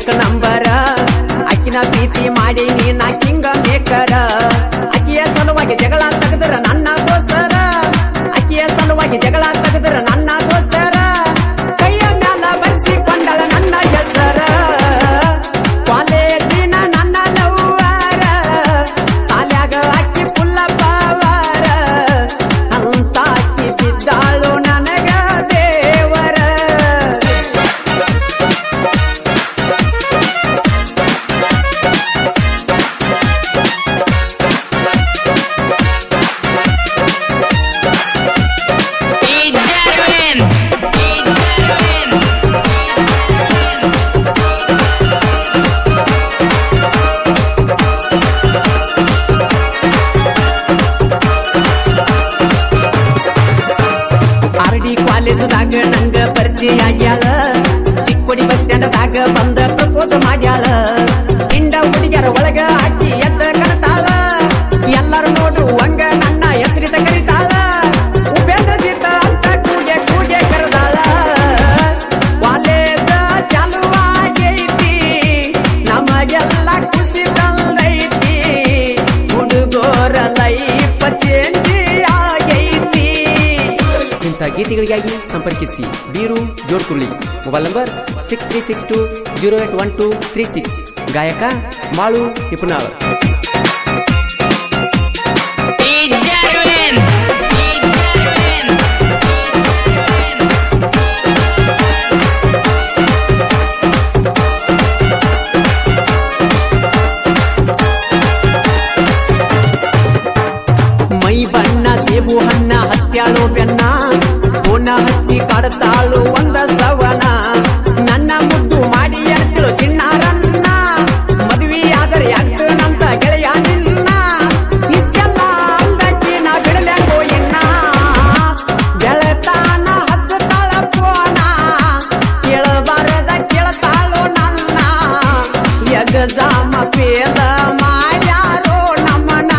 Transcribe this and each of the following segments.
ಏಕ ನಂಬರ ಅಕ್ಕಿನ ಪ್ರೀತಿ ಮಾಡಿ ನೀನ ಕಿಂಗ ಮೇಕರ ಅಕ್ಕಿಯ ಸಲುವಾಗಿ ಜಗಳ ತೆಗೆದ್ರ ನನ್ನ ದೋಸ್ತರ ಅಕ್ಕಿಯ ಸಲುವಾಗಿ ಜಗಳ ತೆಗೆದ್ರ ನನ್ನ ದೋಸ್ತರ ಕೈಯ ಮ್ಯಾಲ ಬರ್ಸಿಕೊಂಡಳ ನನ್ನ ಹೆಸರ ಕಾಲೇಜಿನ ನನ್ನ ಲವ್ವಾರ ಸಾಲ್ಯಾಗ ಅಕ್ಕಿ ಪುಲ್ಲ ಪಾವಾರ ಅಂತ ಅಕ್ಕಿ ಬಿದ್ದಾಳು ನನಗ ದೇವರ ಕಾಲೇಜದಾಗ ನಂಗ ಪರಿಚಯ ಆಗ್ಯಾಳ ಚಿಕ್ಕೋಡಿ ಬಸ್ ಸ್ಟ್ಯಾಂಡದಾಗ ಬಂದ ಪ್ರಪೋಸ್ ಮಾಡ್ಯಾಳ ಹಿಂಡ ಹುಡುಗ್ಯಾರ ಒಳಗ ಹಾಕಿ ಎದ್ದ ಕಣತಾಳ ಎಲ್ಲಾರು ನೋಡು ಹಂಗ ನನ್ನ ಹೆಸರಿತ ಕರಿತಾಳ ಉಪೇಂದ್ರ ಜೀತ ಅಂತ ಕೂಗೆ ಕೂಗೆ ಕರೆದಾಳ ಕಾಲೇಜ ಚಾಲುವಾಗೈತಿ ನಮಗೆಲ್ಲ ಖುಷಿ ತಂದೈತಿ ಹುಡುಗೋರ ಲೈಫ್ ಚೇಂಜ್ ಆಗೈತಿ ಇಂಥ ಗೀತೆಗಳಿಗಾಗಿ ಸಂಪರ್ಕಿಸಿ ಬೀರು ಜೋಡ್ಕುರ್ಲಿ ಮೊಬೈಲ್ ನಂಬರ್ 6362081236 ಗಾಯಕ ಮಾಳು ತಿಪ್ಪನಾಳ್ ಮೈ ಬಣ್ಣ ಸೇಬು ಹಣ್ಣ ಹತ್ಯಾಳು ಬೆನ್ನ ಪೋನ ಹಚ್ಚಿ ಕಾಡ್ತಾಳು ಒಂದ ಸವನ ನನ್ನ ಮುದ್ದು ಮಾಡಿ ಎಡ್ತಿಳು ಚಿಣ್ಣಾರನ್ನ ಮದುವೆ ಆದರೆ ಆಗ್ತನಂತ ಗೆಳೆಯ ನಿನ್ನ ಇಷ್ಟೆಲ್ಲ ಅಲ್ಲಕ್ಕಿ ನಾ ಬಿಡಲೆಂಗೋ ಇನ್ನ ಗೆಳತಾನ ಹಚ್ಚತಾಳ ಪೋನ ಕೇಳಬಾರದ ಕೇಳ್ತಾಳು ನನ್ನ ಎಗಜಾಮ ಪೇಲ ಮಾಡ್ಯಾರೋ ನಮ್ಮನ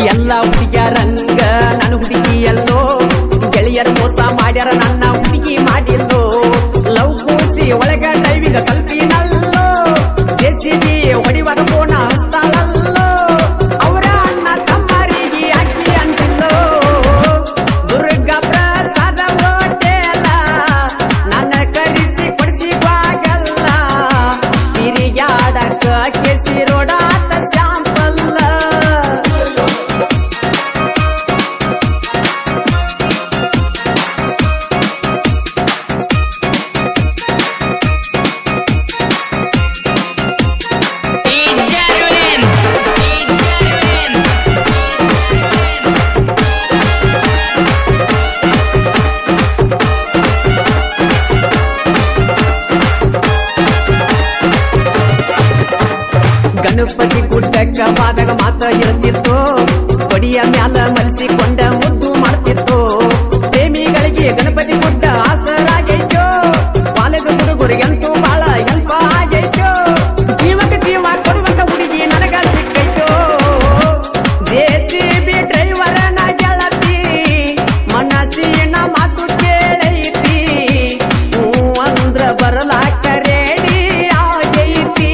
ಎಲ್ಲ ಹುಡುಗಿಯರಂಗ ನನ್ನ ಹುಡುಗಿ ಎಲ್ಲೋ ಗೆಳೆಯರ ಮೋಸ ಮಾಡ್ಯಾರ ನನ್ನ ಹುಡುಗಿ ಮಾಡಿಲ್ಲೋ ಲವ್ ಕೂಸಿ ಒಳಗ ಡ್ರೈವಿಂಗ್ ಕಲ್ತಿನಲ್ಲೋ ಜೆಸಿಬಿ ಹೊಡಿವಾಗ ಫೋನ ಹಸ್ತಾಳಲ್ಲೋ ಅವರ ಅಣ್ಣ ತಮ್ಮರಿಗೆ ಅಕ್ಕಿ ಅಂತಿಲ್ಲೋ ದುರ್ಗಾ ಪ್ರಸಾದ ಹೋಟೆಲ ನನ್ನ ಕರಿಸಿ ಕೊಡಿಸಿವಾಗಲ್ಲ ತಿರುಗಾಡಕ ಕೆಸಿ ರೋಡಾತ ಶಾಂಪಲ್ಲ ಗಣಪತಿ ಗುಡ್ಡಕ್ಕ ಬಾದಾಗ ಮಾತ ಇರುತ್ತಿತ್ತು ಕೊಡಿಯ ಮ್ಯಾಲ ಮಲಸಿಕೊಂಡ ಮುದ್ದು ಮಾಡ್ತಿತ್ತು ಪ್ರೇಮಿಗಳಿಗೆ ಗಣಪತಿ ಗುಡ್ಡ ಆಸರಾಗೈತೋ ಕಾಲೇಜು ಹುಡುಗರಿಗಂತೂ ಬಹಳ ಹೆಲ್ಪ ಆಗೈತೋ ಜೀವಕ್ಕೆ ಜೀವ ಕೊಡುವಂತ ಹುಡುಗಿ ನನಗ ಸಿಕ್ಕೈತೋ ಜೆಸಿಬಿ ಡ್ರೈವರನ ಗೆಳತಿ ಮನಸ್ಸಿನ ಮಾತು ಕೇಳೈತಿ ಹೂ ಅಂದ್ರ ಬರಲಾಕ ರೆಡಿ ಆಗೈತಿ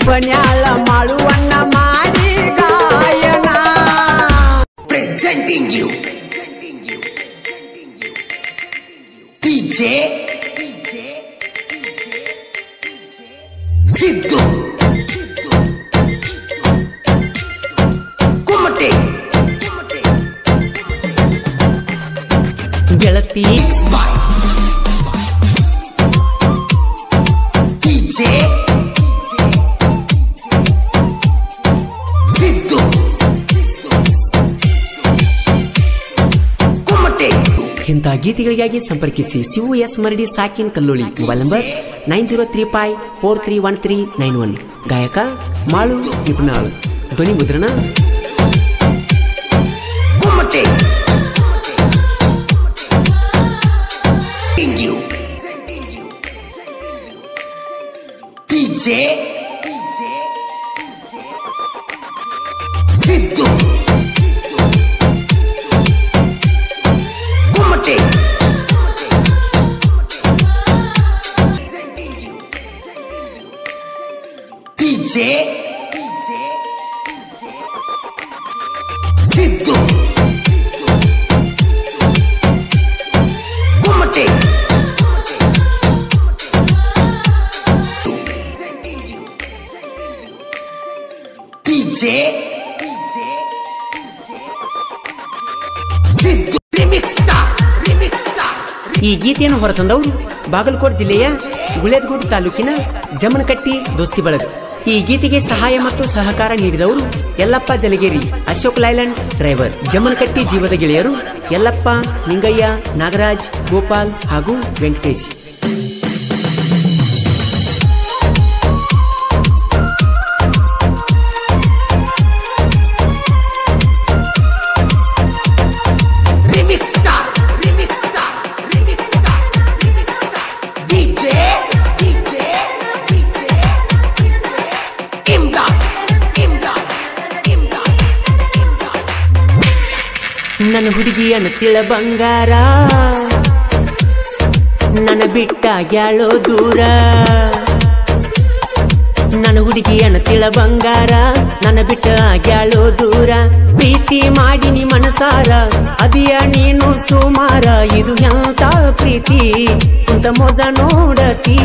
ಪನ್ಯಾಳ ಮಾಳುವನ್ನ ಮಾಡಿ ಗಾಯನ. Presenting you DJ Siddu Kumate ಗೆಳತಿ by DJ Siddu Kumate. ಇಂಥ ಗೀತೆಗಳಿಗಾಗಿ ಸಂಪರ್ಕಿಸಿ ಶಿವು ಎಸ್ ಮರಡಿ ಸಾಕಿನ್ ಕಲ್ಲೋಳಿ. Mobile number 9035431391. ಗಾಯಕ ಮಾಳು ಇಬ್ನಾಳ್. ಧ್ವನಿ ಮುದ್ರಣ Kumate DJ Siddu Kumate DJ Siddu Kumate DJ Siddu Remix Star ಈ ಗೀತೆಯನ್ನು ಹೊರತಂದವರು ಬಾಗಲಕೋಟೆ ಜಿಲ್ಲೆಯ ಗುಳೇದಗುಡ್ ತಾಲೂಕಿನ ಜಮನಕಟ್ಟಿ ದೋಸ್ತಿ ಬಳಗ. ಈ ಗೀತೆಗೆ ಸಹಾಯ ಮತ್ತು ಸಹಕಾರ ನೀಡಿದವರು ಯಲ್ಲಪ್ಪ ಜಲಗೇರಿ, ಅಶೋಕ್ ಲೈಲ್ಯಾಂಡ್ ಡ್ರೈವರ್, ಜಮನಕಟ್ಟಿ ಜೀವದ ಗೆಳೆಯರು ಯಲ್ಲಪ್ಪ, ನಿಂಗಯ್ಯ, ನಾಗರಾಜ್, ಗೋಪಾಲ್ ಹಾಗೂ ವೆಂಕಟೇಶ್. ನನ್ನ ಹುಡುಗಿಯನ್ನು ತಿಳ ಬಂಗಾರ, ನನ್ನ ಬಿಟ್ಟ ಗ್ಯಾಳೋ ದೂರ. ನನ್ನ ಹುಡುಗಿಯನ್ನು ತಿಳ ಬಂಗಾರ, ನನ್ನ ಬಿಟ್ಟ ಗ್ಯಾಳೋ ದೂರ. ಪ್ರೀತಿ ಮಾಡಿನಿ ಮನಸಾರ, ಅದಿಯ ನೀನು ಸುಮಾರ. ಇದು ಎಂತ ಪ್ರೀತಿ ಕುಂತ ಮೋಜ ನೋಡತಿ.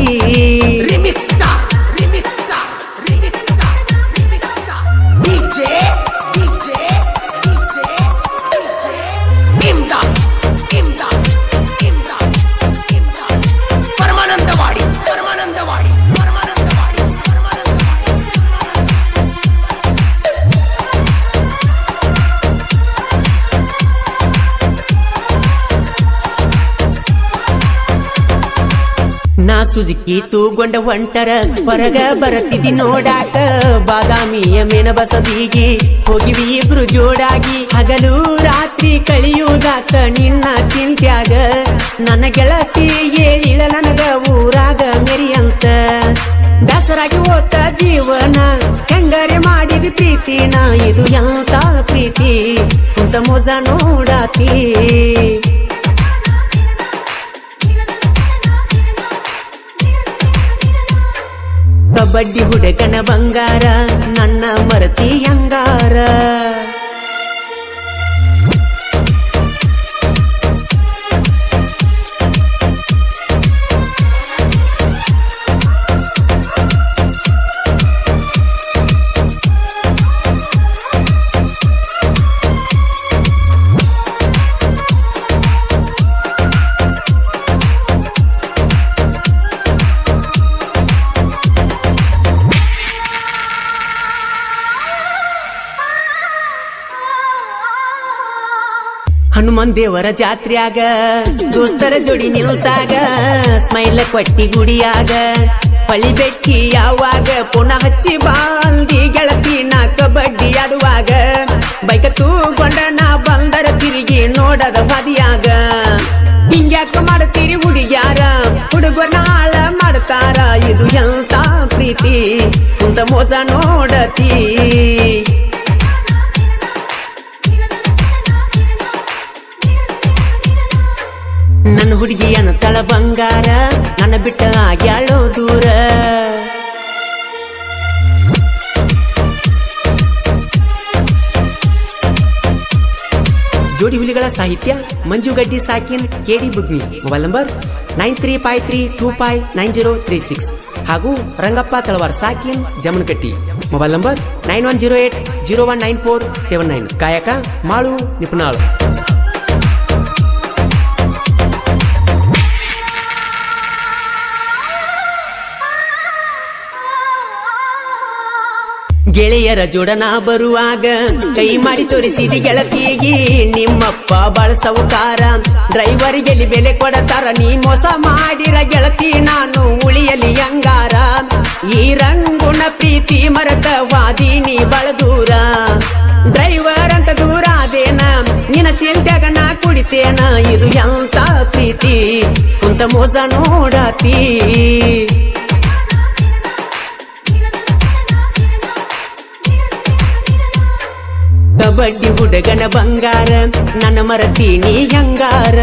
ನಾ ಸುಜುಕಿ ತೂಗೊಂಡ ಹೊಂಟರ ಹೊರಗ ಬರತಿದಿ ನೋಡಾಕ. ಬಾದಾಮಿಯ ಮೇನ ಬಸದಿಗಿ ಹೋಗಿವಿ ಇಬ್ರು ಜೋಡಾಗಿ. ಹಗಲು ರಾತ್ರಿ ಕಳಿಯುವುದಾತ ನಿನ್ನ ಚಿಂತ್ಯಾಗ. ನನ್ನ ಗೆಳತಿ ಹೇಳಿಳ ನನಗ ಊರಾಗ ಮೆರಿಯಂತ. ದಸರಾಗಿ ಹೋತ ಜೀವನ ಹೆಂಗರೆ ಮಾಡಿದ ಪ್ರೀತಿನ. ಇದು ಎಂತ ಪ್ರೀತಿ ಕುಂತ ಮೋಜ ನೋಡಾತಿ. ಕಬಡ್ಡಿ ಹುಡುಗನ ಬಂಗಾರ, ನನ್ನ ಮರತಿ ಅಂಗಾರ. ಹನುಮನ್ ದೇವರ ಜಾತ್ರ್ಯಾಗ ದೋಸ್ತರ ಜೋಡಿ ನಿಲ್ತಾಗ. ಸ್ಮೈಲ್ ಕೊಟ್ಟಿ ಗುಡಿಯಾಗ ಪಳಿ ಬೆಟ್ಟಿ ಯಾವಾಗ. ಪುನಃ ಹಚ್ಚಿ ಬಾಂದಿ ಗೆಳತಿ ನಾ ಕಬಡ್ಡಿ ಆಡುವಾಗ. ಬೈಕ ತೂಗೊಂಡ ನಾ ಬಂದರ ತಿರುಗಿ ನೋಡದ ಬದಿಯಾಗ. ಹಿಂಗ್ಯಾಕ ಮಾಡ್ತೀರಿ ಹುಡುಗ್ಯಾರ, ಹುಡುಗರ ನಾಳ ಮಾಡ್ತಾರ. ಇದು ಎಂತ ಪ್ರೀತಿ ಕುಂತ ಮೋಜ ನೋಡತಿ. ನನ್ನ ಹುಡುಗಿಯನ್ನ ತಳ ಬಂಗಾರ, ನನ್ನ ಬಿಟ್ಟ ಆಗ್ಯಾಳೋ ದೂರ. ಸಾಹಿತ್ಯ ಮಂಜುಗಡ್ಡಿ ಸಾಕಿನ್ ಕೆಡಿ ಬುಗ್ನಿ. ಮೊಬೈಲ್ ನಂಬರ್ 9353259036 ಹಾಗೂ ರಂಗಪ್ಪ ತಳವಾರ್ ಸಾಕಿನ್ ಜಮನಕಟ್ಟಿ. Mobile number 9108019479. ಕಾಯಕ ಮಾಳು ನಿಪುಣಾಳು. ಗೆಳೆಯರ ಜೋಡನ ಬರುವಾಗ ಕೈ ಮಾಡಿ ತೋರಿಸಿದಿ ಗೆಳತಿಗಿ ನಿಮ್ಮಪ್ಪ ಬಾಳ ಸೌಕಾರ. ಡ್ರೈವರ್ಗೆಲ್ಲಿ ಬೆಲೆ ಕೊಡತಾರ, ನೀ ಮೋಸ ಮಾಡಿರ ಗೆಳತಿ ನಾನು ಉಳಿಯಲಿ ಹಂಗಾರ. ಈ ರಂಗುಣ ಪ್ರೀತಿ ಮರತ ವಾದಿನಿ ಬಾಳ ದೂರ. ಡ್ರೈವರ್ ಅಂತ ದೂರ ಅದೇನ ನಿನ್ನ ಚಿಂತ್ಯಾಗ ನಾ ಕುಡಿತೇನ. ಇದು ಎಂತ ಪ್ರೀತಿ ಕುಂತ ಮೋಸ ನೋಡತಿ. ಕಬಡ್ಡಿ ಹುಡುಗನ ಬಂಗಾರ ನನ್ನ ಮರತೀನಿ ಹಂಗಾರ.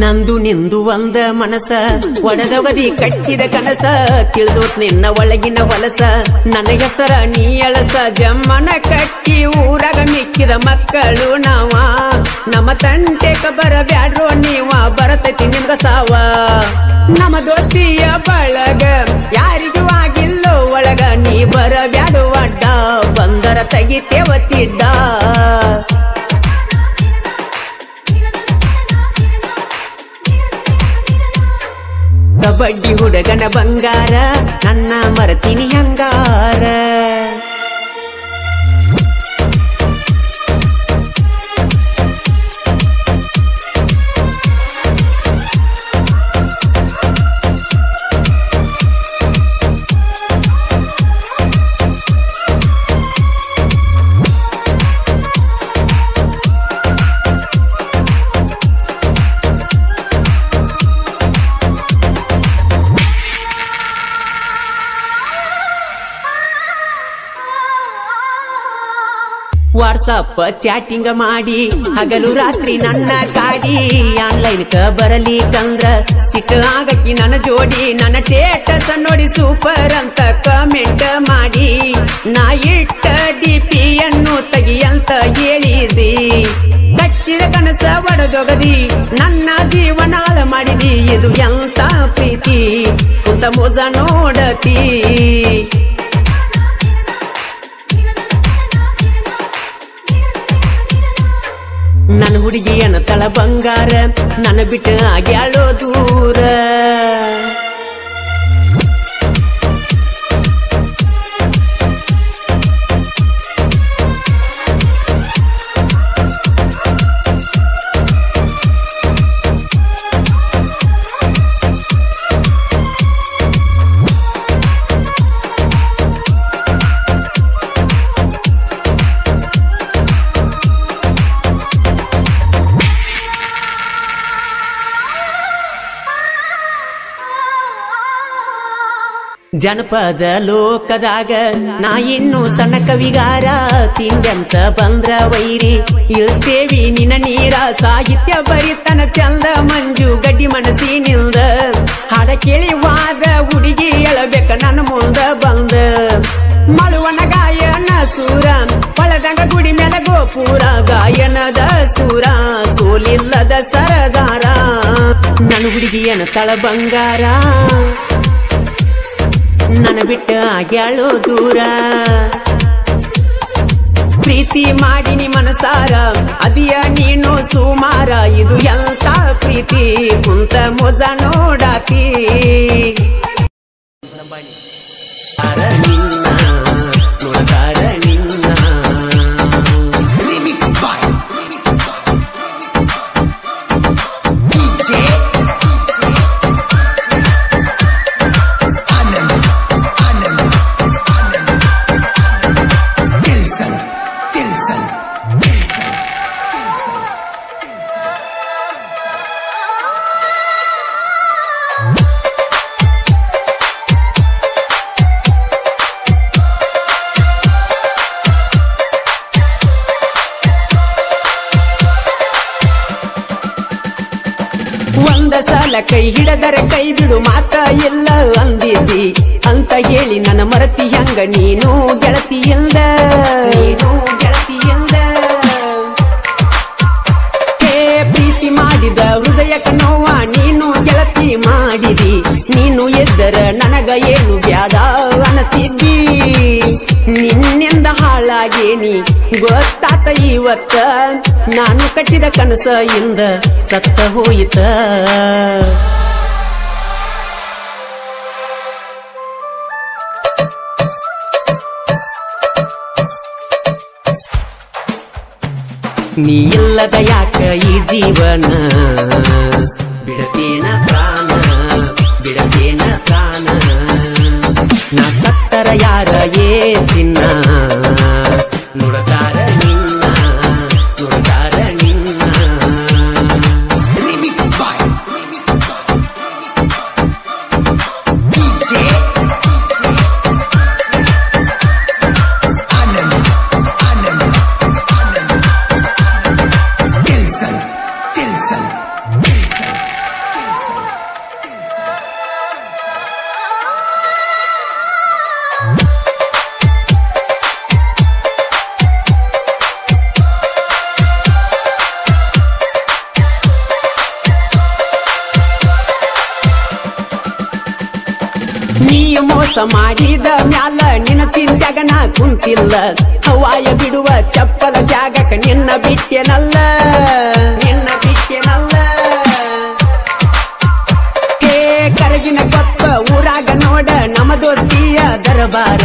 ನಂದು ನಿಂದು ಒಂದ ಮನಸ ಒಡದವದಿ ಕಟ್ಟಿದ ಕನಸ. ತಿಳಿದೋತ್ ನಿನ್ನ ಒಳಗಿನ ಹೊಲಸ, ನನ್ನ ಹೆಸರ ನೀ ಎಳಸ. ಜಮ್ಮನ ಕಟ್ಟಿ ಊರಾಗ ಮಿಕ್ಕಿದ ಮಕ್ಕಳು ನಾವ. ನಮ್ಮ ತಂಟೆಕ ಬರಬ್ಯಾಡ್ರೋ ನೀವ, ಬರತೈತಿ ನಿಮ್ಗ ಸಾವ. ನಮ್ಮ ದೋಸ್ತಿಯ ಬಳಗ ಯಾರಿಗೂ ಆಗಿಲ್ಲೋ ಒಳಗ, ನೀ ಬರಬ್ಯಾಡು ಅಡ್ಡ, ಬಂದರ ತೆಗಿತೇವ ತಿಡ್ಡ. ಕಬಡ್ಡಿ ಹುಡುಗನ ಬಂಗಾರ ನನ್ನ ಮರತೀನಿ ಹಂಗಾರ. ವಾಟ್ಸಪ್ ಚಾಟಿಂಗ್ ಮಾಡಿ ಹಗಲು ರಾತ್ರಿ ನನ್ನ ಕಾಡಿ. ಆನ್ಲೈನ್ ಕ ಬರಲಿ ಕಂದ್ರ ಸಿಟ್ಟು ಆಗಕ್ಕಿ ನನ್ನ ಜೋಡಿ. ನನ್ನ ಸ್ಟೇಟಸ್ ನೋಡಿ ಸೂಪರ್ ಅಂತ ಕಮೆಂಟ್ ಮಾಡಿ. ನಾ ಇಟ್ಟ DP-ಯನ್ನು ತೆಗಿಯಂತ ಹೇಳಿದಿ. ಕಚ್ಚಿದ ಕನಸ ಒಡದೊಗದಿ, ನನ್ನ ಜೀವನ ಹಾಳ ಮಾಡಿದಿ. ಇದು ಎಂತ ಪ್ರೀತಿ ಕುಂತ ಮೋಸ ನೋಡತಿ. ನನ್ನ ಹುಡುಗಿಯನ ತಳ ಬಂಗಾರ ನನ್ನ ಬಿಟ್ಟು ಆಗ್ಯಾಳೋ ದೂರ. ಜನಪದ ಲೋಕದಾಗ ನಾ ಇನ್ನು ಸಣ್ಣ ಕವಿಗಾರ. ತಿಂಡಂತ ಬಂದ್ರ ವೈರಿ ಇಳಿಸ್ತೇವಿ ನಿನ್ನ ನೀರ. ಸಾಹಿತ್ಯ ಬರಿತನ ಚಂದ ಮಂಜು ಗಡ್ಡಿ ಮನಸ್ಸಿನಿಂದ. ಹಾಡ ಕೇಳಿ ವಾದ ಹುಡುಗಿ ಎಳಬೇಕ ನನ್ನ ಮುಂದ ಬಂದ. ಮಳುವನ ಗಾಯನ ಸೂರ ಹೊಳದಂಗ ಗುಡಿ ಮೇಲೆ ಗೋಪುರ. ಗಾಯನದ ಸೂರ ಸೋಲಿಲ್ಲದ ಸರದಾರ. ನನ್ನ ಹುಡುಗಿಯನ ತಳ ಬಂಗಾರ ನನ್ನ ಬಿಟ್ಟ ಆಗ್ಯಾಳೋ ದೂರ. ಪ್ರೀತಿ ಮಾಡಿನಿ ಮನಸಾರ ಅದಿಯ ನೀನು ಸುಮಾರ. ಇದು ಎಂತ ಪ್ರೀತಿ ಕುಂತ ಮೋಜ ನೋಡಾತಿ. ನೋಡತಾರ ನಿನ್ನ ಕೈ ಹಿಡದರೆ ಕೈ ಬಿಡು ಮಾತ ಇಲ್ಲ ಅಂದಿದ್ದಿ ಅಂತ ಹೇಳಿ ನನ್ನ ಮರತಿ ಹಂಗ ನೀನು ಗೆಳತಿ ಇಲ್ದ ಪ್ರೀತಿ ಮಾಡಿದ ಹೃದಯಕ್ಕೆ ನೋವ ನೀನು ಗೆಳತಿ ಮಾಡಿದಿ ನೀನು ಎದ್ದರ ನನಗ ಏನು ಬ್ಯಾಡ ಅನ್ನತಿದ್ದಿ ನಿನ್ನಿಂದ ಹಾಳಾಗೇನಿ ಗೊತ್ತಾತ ಇವತ್ತ ನಾನು ಕಟ್ಟಿದ ಕನಸ ಇಂದ ಸತ್ತ ಹೋಯಿತ ನೀ ಇಲ್ಲದ ಯಾಕ ಈ ಜೀವನ ಬಿಡತೇನ ಪ್ರಾಣ ನಾ ಸತ್ತರ ಯಾರ ಏ ಚಿನ್ನ ನುಡತಾರ ನಿನ್ನ Remix by DJ Anand Tilson ನೀ ಮೋಸ ಮಾಡಿದ ಮ್ಯಾಲ ನಿನ್ನ ಚಿಂತ್ಯಾಗ ನಾ ಕುಂತಿಲ್ಲ ಹವಾಯ ಬಿಡುವ ಚಪ್ಪಲ ಜಾಗಕ್ಕ ನಿನ್ನ ಬಿಟ್ಟೆನಲ್ಲ ಕರಗಿನ ಕೊಪ್ಪ ಊರಾಗ ನೋಡ ನಮ್ಮ ದೋಸ್ತಿಯ ದರಬಾರ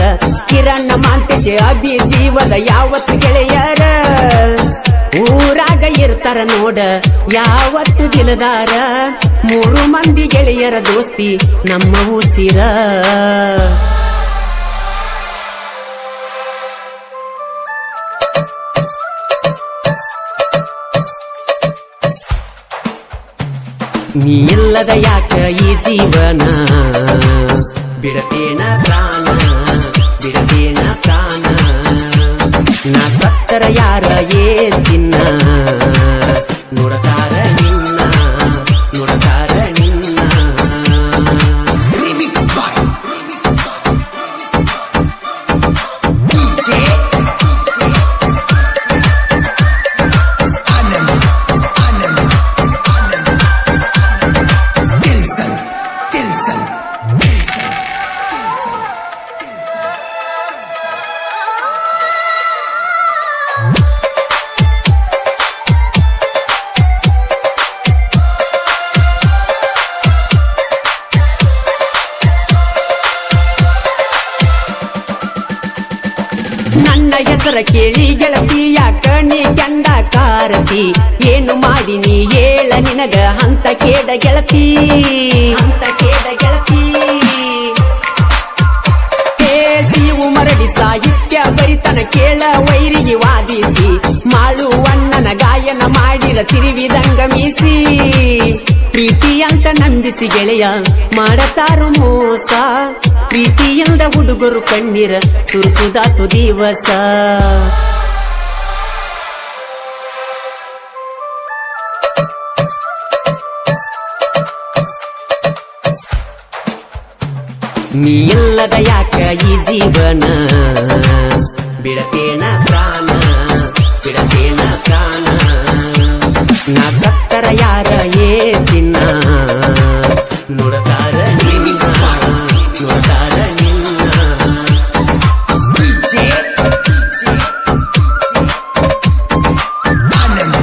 ಕಿರಣ್ಣ ಮಾಂತೇಶ ಅಭಿ ಜೀವದ ಯಾವತ್ತು ಗೆಳೆಯರ ಊರಾಗ ಇರ್ತಾರ ನೋಡ ಯಾವತ್ತು ದಿಲದಾರ 3 ಮಂದಿ ಗೆಳೆಯರ ದೋಸ್ತಿ ನಮ್ಮ ಉಸಿರ ನೀ ಇಲ್ಲದ ಯಾಕ ಈ ಜೀವನ ಬಿಡತೇನ ಪ್ರಾಣ ನಾ ಸತ್ತರ ಯಾರ ಏ ಚಿನ್ನ ನುಡತಾರ ನಿನ್ನ Remix by DJ Anand Tilson ನನ್ನ ಹೆಸರ ಕೇಳಿ ಗೆಳತಿ ಯಾಕ ನೀ ಗಂಡ ಕಾರತಿ ಏನು ಮಾಡಿ ನೀ ಹೇಳ ನಿನಗ ಹಂತ ಕೇಡ ಗೆಳತಿ ಸಿವು ಮರಡಿ ಸಾಹಿತ್ಯ ಬರಿತನ ಕೇಳ ವೈರಿಗೆ ವಾದಿಸಿ ಮಾಳುವಣ್ಣನ ಗಾಯನ ಮಾಡಿರ ತಿರುವಿದಂಗ ಮೀಸಿ ಪ್ರೀತಿ ಅಂತ ನಂಬಿಸಿ ಗೆಳೆಯ ಮಾಡತಾರು ಮೋಸ ಪ್ರೀತಿಯಿಂದ ಹುಡುಗರು ಕಣ್ಣೀರ ಸುರಿಸುದಾತು ದಿವಸ ನೀ ಇಲ್ಲದ ಯಾಕ ಈ ಜೀವನ ಬಿಡತೇನ ಪ್ರಾಣ ನಾ ಸತ್ತರ ಯಾರ ಏ ಚಿನ್ನ ನುಡತಾರ ನಿನ್ನ DJ Anand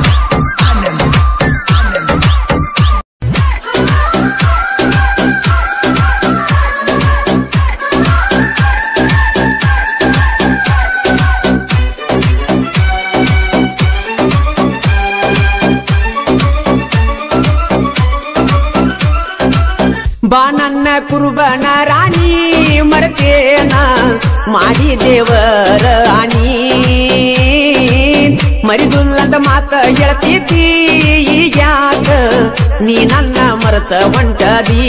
ಬಾ ನನ್ನ ಕುರುಬನ ರಾಣಿ ಮರತೇನ ಮಾಡಿ ದೇವರ ಆನಿ ಮರಿದುಲ್ಲದ ಮಾತ ಹೇಳ್ತೀತಿ ಈಗ್ಯಾಕ ನೀ ನನ್ನ ಮರತ ಹೊಂಟದಿ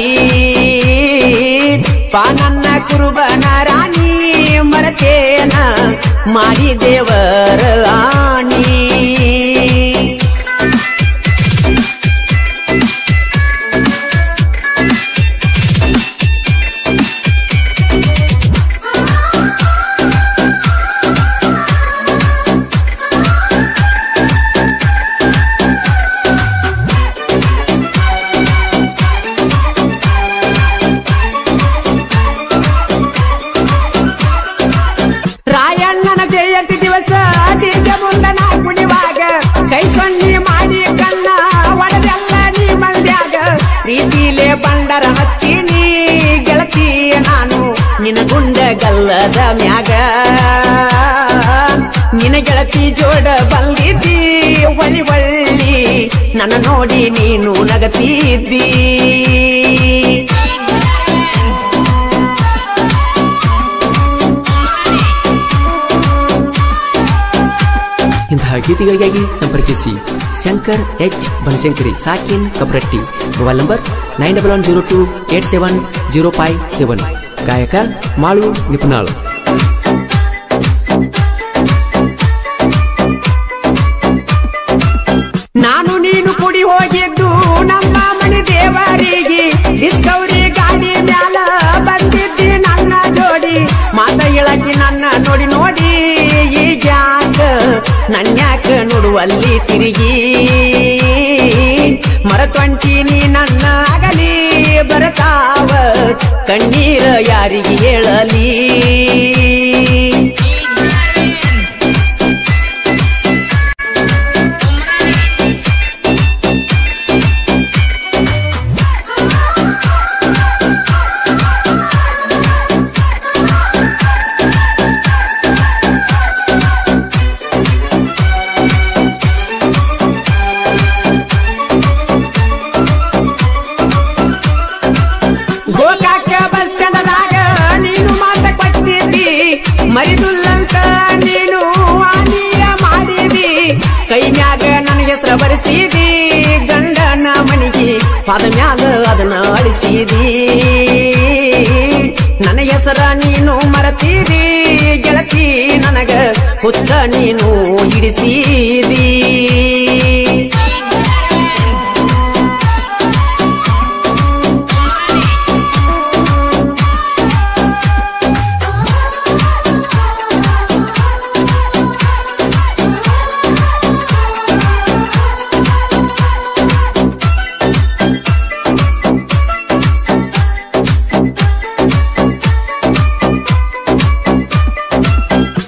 ಬಾ ನನ್ನ ಕುರುಬನ ರಾಣಿ ಮರತೇನ ಮಾಡಿ ದೇವರ ಆನಿ ನಿನ ಗುಂಡ ಗಲ್ಲದ ಮ್ಯಾಗ ನಿನ ಗೆಳತಿ ಜೋಡ ಬಂದಿದ್ದಿ ಒಳಿ ಒಳ್ಳಿ ನನ್ನ ನೋಡಿ ನೀನು ನಗತಿದ್ದಿ ಇಂತಹ ಗೀತೆಗಳಿಗಾಗಿ ಸಂಪರ್ಕಿಸಿ ಶಂಕರ್ ಎಚ್ ಬನಶಂಕರಿ ಸಾಕಿನ್ ಕಬ್ರಟ್ಟಿ ಮೊಬೈಲ್ ನಂಬರ್ 9102870557 ಗಾಯಕ ಮಾಳು ನಿಪುಣಾಳು ನಾನು ನೀನು ಕುಡಿ ಹೋಗಿದ್ದು ನಮ್ಮ ಮನೆ ದೇವರಿಗೆ ಡಿಸ್ಕವರಿ ಗಾಡಿ ಮ್ಯಾಲ ಬಂದಿದ್ದಿ ನನ್ನ ಜೋಡಿ ಮಾತ ಹೇಳಕ್ಕೆ ನನ್ನ ನೋಡಿ ನೋಡಿ ಈಗ್ಯಾಕ ನನ್ಯಾಕ ನೋಡುವಲ್ಲಿ ತಿರುಗಿ ಮರತೊಂಟಿ ನೀ ನನ್ನ ಆಗಲಿ ಬರತಾವ ಕಣ್ಣೀರ ಯಾರಿಗೆ ಹೇಳಲಿ ಮರಿದುಲ್ಲಂತ ನೀನು ಆನಿಯ ಮಾಡಿದಿ ಕೈ ಮ್ಯಾಗ ನನ್ನ ಹೆಸರ ಬರೆಸಿದಿ ಗಂಡನ ಮನಿಗೆ ಪಾದ ಮ್ಯಾಲ ಅದನ್ನ ಅಳಿಸಿದಿ ನನ್ನ ಹೆಸರ ನೀನು ಮರತಿದಿ ಗೆಳತಿ ನನಗ ಹುತ್ತ ನೀನು ಹಿಡಿಸಿದಿ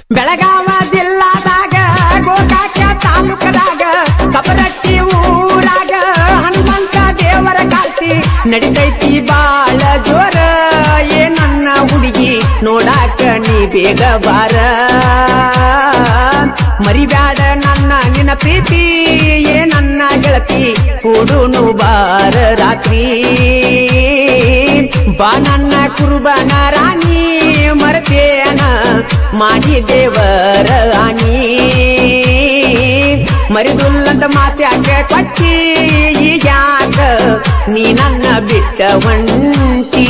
ಬೆಳಗಾವ ಜಿಲ್ಲಾದಾಗ ಗೋಕಾಕ ತಾಲೂಕದಾಗ ಕಬರಟ್ಟಿ ಊರಾಗ ಹನುಮಂತ ದೇವರ ಕಾಲ್ತಿ ನಡಿತೈತಿ ಬಾಳ ಜೋರ ಏ ನನ್ನ ಹುಡುಗಿ ನೋಡಾಕ ನೀ ಬೇಗ ಬಾರ ಮರಿಬ್ಯಾಡ ನನ್ನ ನಿನ್ನ ಪ್ರೀತಿ ಏ ನನ್ನ ಗೆಳತಿ ಕೂಡುನು ಬಾರ ರಾತ್ರಿ ಬಾ ನನ್ನ ಕುರುಬನ ರಾಣಿ ಮರತೇನ ಮಾಡಿ ದೇವರ ಆನಿ ಮರಿದುಲ್ಲಂತ ಮಾತ್ಯಾಕ ಕೊಟ್ಟಿ ಈಗ್ಯಾಕ ನೀ ನನ್ನ ಬಿಟ್ಟ ಹೊಂಟಿ